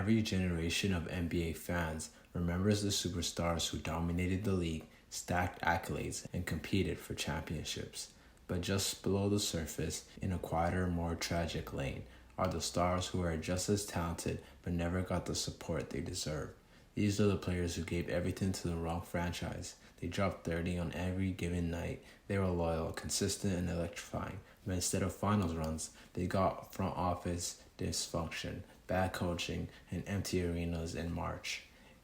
every generation of NBA fans remembers the superstars who dominated the league, stacked accolades, and competed for championships. But just below the surface, in a quieter, more tragic lane, are the stars who are just as talented but never got the support they deserve. These are the players who gave everything to the wrong franchise. They dropped 30 on every given night. They were loyal, consistent, and electrifying. But instead of finals runs, they got front office dysfunction, bad coaching, and empty arenas in March.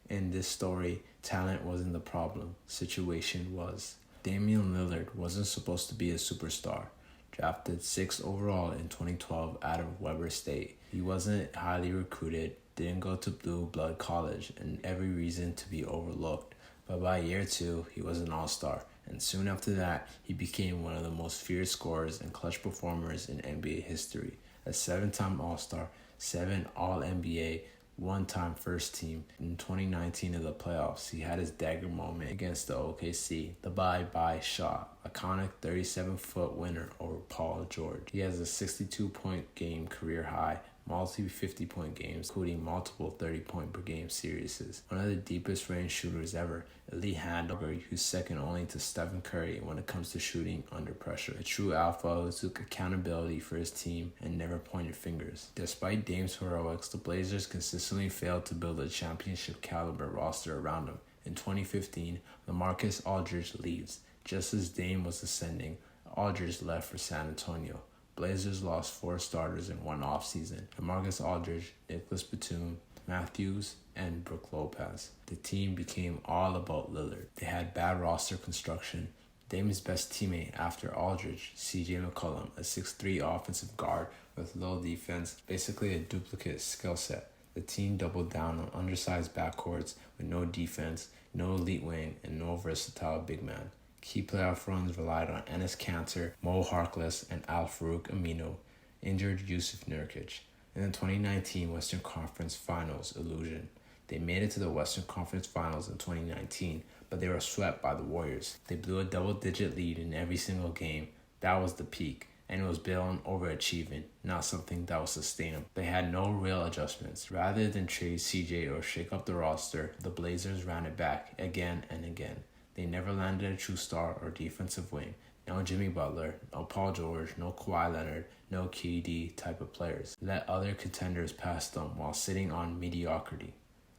In this story, talent wasn't the problem. Situation was. Damian Lillard wasn't supposed to be a superstar. Drafted 6th overall in 2012 out of Weber State. He wasn't highly recruited, didn't go to blue blood college, and every reason to be overlooked. But by year 2, he was an all-star, and soon after that, he became one of the most feared scorers and clutch performers in NBA history. A 7-time all-star, 7 All-NBA, 1-time first team. In 2019 in the playoffs, he had his dagger moment against the OKC, the bye-bye shot, iconic 37-foot winner over Paul George. He has a 62-point game career high, multi 50-point games, including multiple 30-point per game series. One of the deepest range shooters ever, elite handler who's second only to Stephen Curry when it comes to shooting under pressure. A true alpha who took accountability for his team and never pointed fingers. Despite Dame's heroics, the Blazers consistently failed to build a championship caliber roster around him. In 2015, LaMarcus Aldridge leaves. Just as Dame was ascending, Aldridge left for San Antonio. Blazers lost 4 starters in one offseason: LaMarcus Aldridge, Nicholas Batum, Matthews, and Brook Lopez. The team became all about Lillard. They had bad roster construction. Dame's best teammate after Aldridge, CJ McCollum, a 6'3" offensive guard with low defense, basically a duplicate skill set. The team doubled down on undersized backcourts with no defense, no elite wing, and no versatile big man. Key playoff runs relied on Enes Kanter, Mo Harkless, and Al-Farouq Aminu, injured Yusuf Nurkic. In the 2019 Western Conference Finals illusion, they made it to the Western Conference Finals in 2019, but they were swept by the Warriors. They blew a double-digit lead in every single game. That was the peak, and it was built on overachieving, not something that was sustainable. They had no real adjustments. Rather than trade CJ or shake up the roster, the Blazers ran it back again and again. They never landed a true star or defensive wing. No Jimmy Butler, no Paul George, no Kawhi Leonard, no KD type of players. Let other contenders pass them while sitting on mediocrity.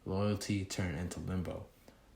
Loyalty turned into limbo.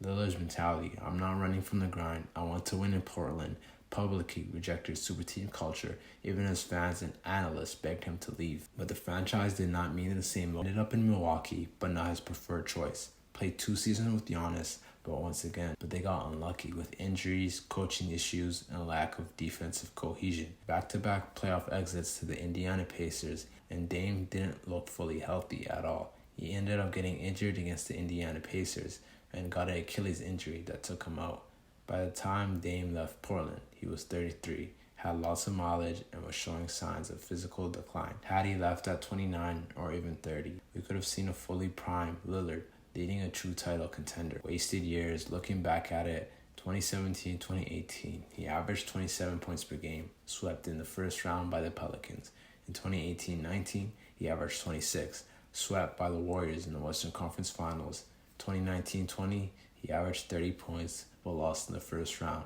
Lillard's mentality: I'm not running from the grind, I want to win in Portland, publicly rejected super team culture, even as fans and analysts begged him to leave. But the franchise did not mean the same. Ended up in Milwaukee, but not his preferred choice. Played 2 seasons with Giannis, but they got unlucky with injuries, coaching issues, and a lack of defensive cohesion. Back-to-back playoff exits to the Indiana Pacers, and Dame didn't look fully healthy at all. He ended up getting injured against the Indiana Pacers and got an Achilles injury that took him out. By the time Dame left Portland, he was 33, had lots of mileage, and was showing signs of physical decline. Had he left at 29 or even 30, we could have seen a fully primed Lillard leading a true title contender. Wasted years. Looking back at it, 2017-2018, he averaged 27 points per game, swept in the first round by the Pelicans. In 2018-19, he averaged 26, swept by the Warriors in the Western Conference Finals. 2019-20, he averaged 30 points, but lost in the first round.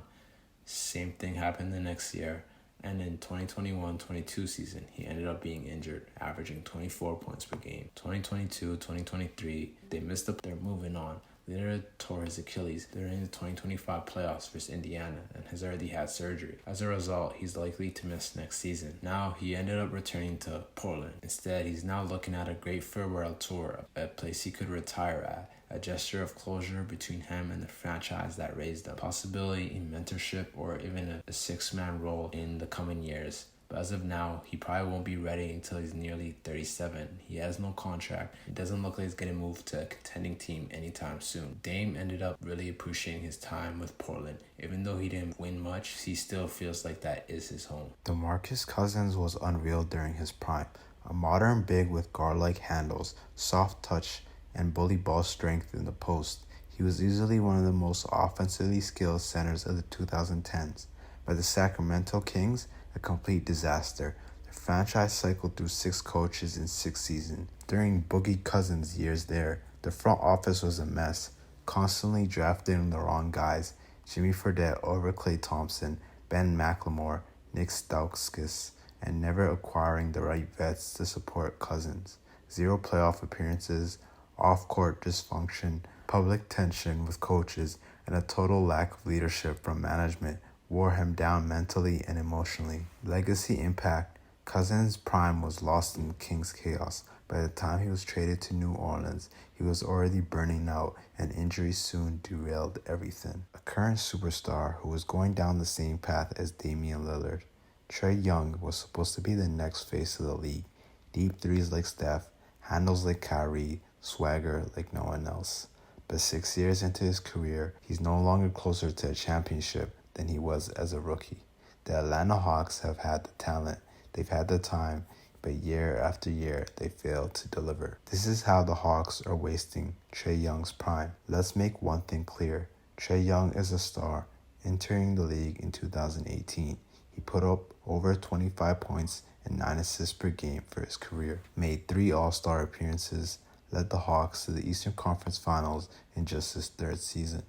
Same thing happened the next year. And in 2021-22 season, he ended up being injured, averaging 24 points per game. 2022-2023, they missed up. They're moving on. Lillard tore his Achilles during the 2025 playoffs versus Indiana and has already had surgery. As a result, he's likely to miss next season. Now, he ended up returning to Portland. Instead, he's now looking at a great farewell tour, a place he could retire at. A gesture of closure between him and the franchise that raised him. Possibility in mentorship or even a 6-man role in the coming years. But as of now, he probably won't be ready until he's nearly 37. He has no contract. It doesn't look like he's getting moved to a contending team anytime soon. Dame ended up really appreciating his time with Portland. Even though he didn't win much, he still feels like that is his home. DeMarcus Cousins was unreal during his prime. A modern big with guard-like handles, soft touch, and bully ball strength in the post. He was easily one of the most offensively skilled centers of the 2010s. By the Sacramento Kings, a complete disaster. Their The franchise cycled through 6 coaches in 6 seasons. During Boogie Cousins' years there, the front office was a mess, constantly drafting the wrong guys. Jimmy Fredette over Klay Thompson, Ben McLemore, Nick Stauskas, and never acquiring the right vets to support Cousins. 0 playoff appearances, off-court dysfunction, public tension with coaches, and a total lack of leadership from management wore him down mentally and emotionally. Legacy impact. Cousins' prime was lost in the Kings' chaos. By the time he was traded to New Orleans, he was already burning out, and injuries soon derailed everything. A current superstar who was going down the same path as Damian Lillard. Trae Young was supposed to be the next face of the league. Deep threes like Steph, handles like Kyrie, swagger like no one else. But 6 years into his career, he's no longer closer to a championship than he was as a rookie. The Atlanta Hawks have had the talent, they've had the time, but year after year they failed to deliver. This is how the Hawks are wasting Trae Young's prime. Let's make one thing clear. Trae Young is a star. Entering the league in 2018, he put up over 25 points and 9 assists per game for his career, made 3 All-Star appearances, led the Hawks to the Eastern Conference Finals in just his 3rd season.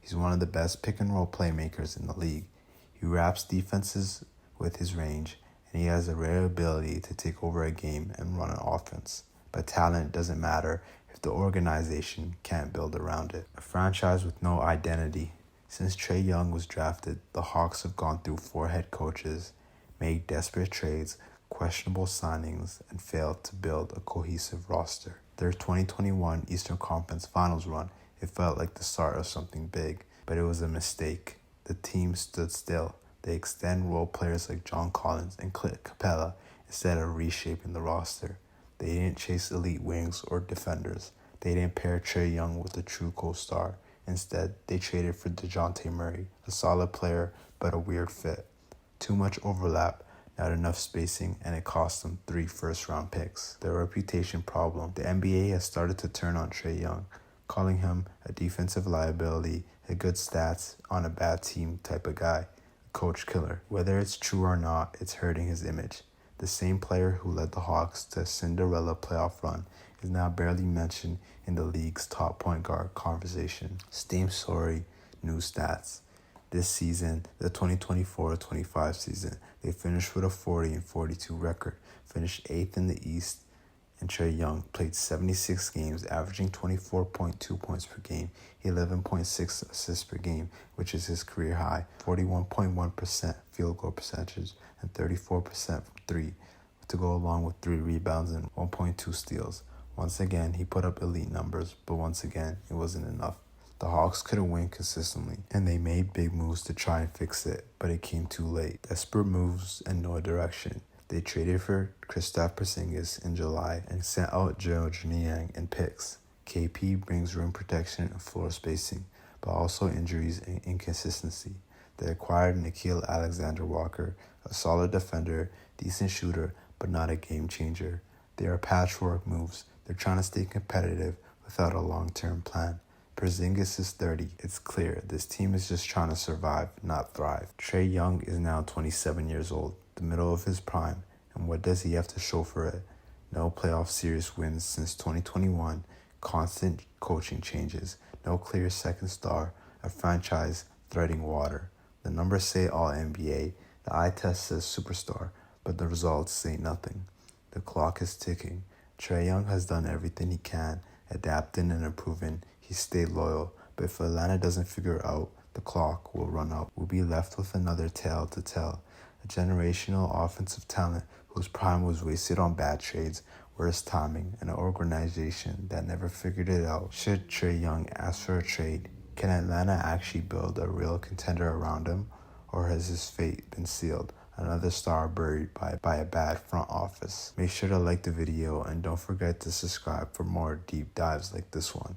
He's one of the best pick-and-roll playmakers in the league. He wraps defenses with his range, and he has a rare ability to take over a game and run an offense. But talent doesn't matter if the organization can't build around it. A franchise with no identity. Since Trae Young was drafted, the Hawks have gone through 4 head coaches, made desperate trades, questionable signings, and failed to build a cohesive roster. Their 2021 Eastern Conference Finals run, it felt like the start of something big, but it was a mistake. The team stood still. They extend role players like John Collins and Clint Capella instead of reshaping the roster. They didn't chase elite wings or defenders. They didn't pair Trae Young with a true co-star. Instead, they traded for DeJounte Murray, a solid player but a weird fit. Too much overlap, not enough spacing, and it cost them 3 first-round picks. The reputation problem. The NBA has started to turn on Trae Young, calling him a defensive liability, a good stats on a bad team type of guy, a coach killer. Whether it's true or not, it's hurting his image. The same player who led the Hawks to a Cinderella playoff run is now barely mentioned in the league's top point guard conversation. Same story, new stats. This season, the 2024-25 season, they finished with a 40-42 record, finished 8th in the East, and Trae Young played 76 games, averaging 24.2 points per game, 11.6 assists per game, which is his career high, 41.1% field goal percentage, and 34% from 3, to go along with 3 rebounds and 1.2 steals. Once again, he put up elite numbers, but once again, it wasn't enough. The Hawks couldn't win consistently, and they made big moves to try and fix it, but it came too late. Desperate moves and no direction. They traded for Kristaps Porzingis in July and sent out Trae Young and picks. KP brings rim protection and floor spacing, but also injuries and inconsistency. They acquired Nickeil Alexander-Walker, a solid defender, decent shooter, but not a game changer. They are patchwork moves. They're trying to stay competitive without a long-term plan. Porzingis is 30. It's clear this team is just trying to survive, not thrive. Trae Young is now 27 years old, the middle of his prime, and what does he have to show for it? No playoff series wins since 2021, constant coaching changes, no clear second star, a franchise threading water. The numbers say All-NBA, the eye test says superstar, but the results say nothing. The clock is ticking. Trae Young has done everything he can, adapting and improving. He stayed loyal, but if Atlanta doesn't figure out, the clock will run out. We'll be left with another tale to tell. A generational offensive talent whose prime was wasted on bad trades, worse timing, and an organization that never figured it out. Should Trae Young ask for a trade? Can Atlanta actually build a real contender around him? Or has his fate been sealed? Another star buried by a bad front office. Make sure to like the video and don't forget to subscribe for more deep dives like this one.